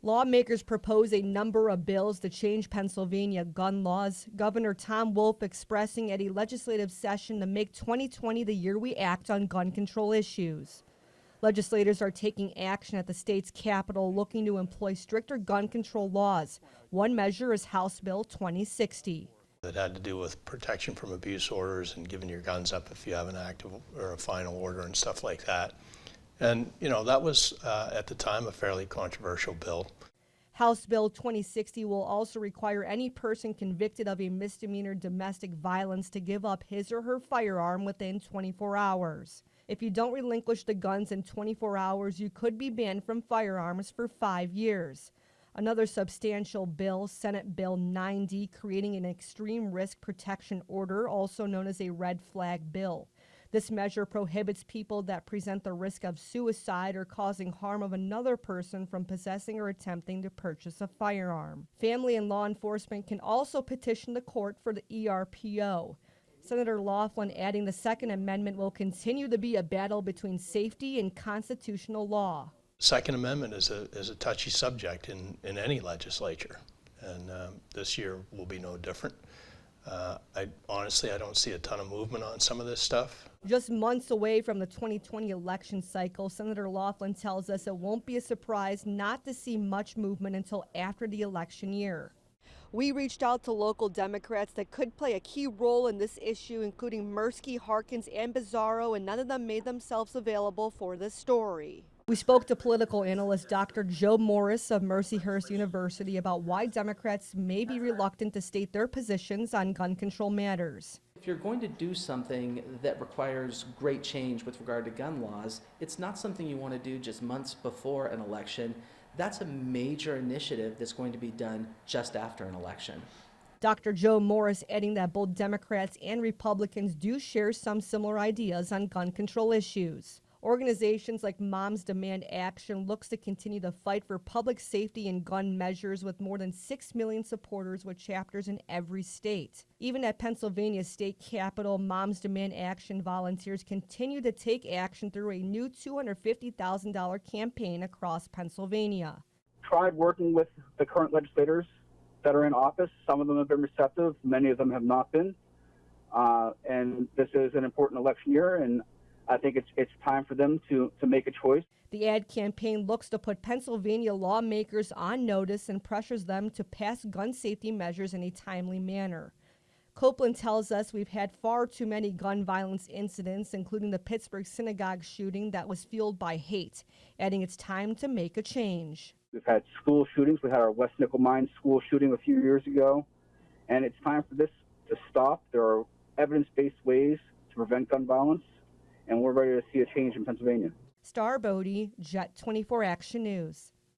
Lawmakers propose a number of bills to change Pennsylvania gun laws. Governor Tom Wolf expressing at a legislative session to make 2020 the year we act on gun control issues. Legislators are taking action at the state's capital looking to employ stricter gun control laws. One measure is House Bill 2060. That had to do with protection from abuse orders and giving your guns up if you have an active or a final order and stuff like that. And, that was, at the time, a fairly controversial bill. House Bill 2060 will also require any person convicted of a misdemeanor domestic violence to give up his or her firearm within 24 hours. If you don't relinquish the guns in 24 hours, you could be banned from firearms for 5 years. Another substantial bill, Senate Bill 90, creating an extreme risk protection order, also known as a red flag bill. This measure prohibits people that present the risk of suicide or causing harm of another person from possessing or attempting to purchase a firearm. Family and law enforcement can also petition the court for the ERPO. Senator Laughlin adding the Second Amendment will continue to be a battle between safety and constitutional law. Second Amendment is a touchy subject in any legislature, and this year will be no different. I don't see a ton of movement on some of this stuff. Just months away from the 2020 election cycle, Senator Laughlin tells us it won't be a surprise not to see much movement until after the election year. We reached out to local Democrats that could play a key role in this issue, including Mirsky, Harkins, and Bizzarro, and none of them made themselves available for this story. We spoke to political analyst Dr. Joe Morris of Mercyhurst University about why Democrats may be reluctant to state their positions on gun control matters. If you're going to do something that requires great change with regard to gun laws, it's not something you want to do just months before an election. That's a major initiative that's going to be done just after an election. Dr. Joe Morris adding that both Democrats and Republicans do share some similar ideas on gun control issues. Organizations like Moms Demand Action looks to continue to fight for public safety and gun measures with more than 6 million supporters with chapters in every state. Even at Pennsylvania's state capitol, Moms Demand Action volunteers continue to take action through a new $250,000 campaign across Pennsylvania. Tried working with the current legislators that are in office. Some of them have been receptive, many of them have not been. And this is an important election year, and I think it's time for them to make a choice. The ad campaign looks to put Pennsylvania lawmakers on notice and pressures them to pass gun safety measures in a timely manner. Copeland tells us we've had far too many gun violence incidents, including the Pittsburgh synagogue shooting that was fueled by hate, adding it's time to make a change. We've had school shootings. We had our West Nickel Mine school shooting a few years ago, and it's time for this to stop. There are evidence-based ways to prevent gun violence, and we're ready to see a change in Pennsylvania. Starr Bodi, Jet 24 Action News.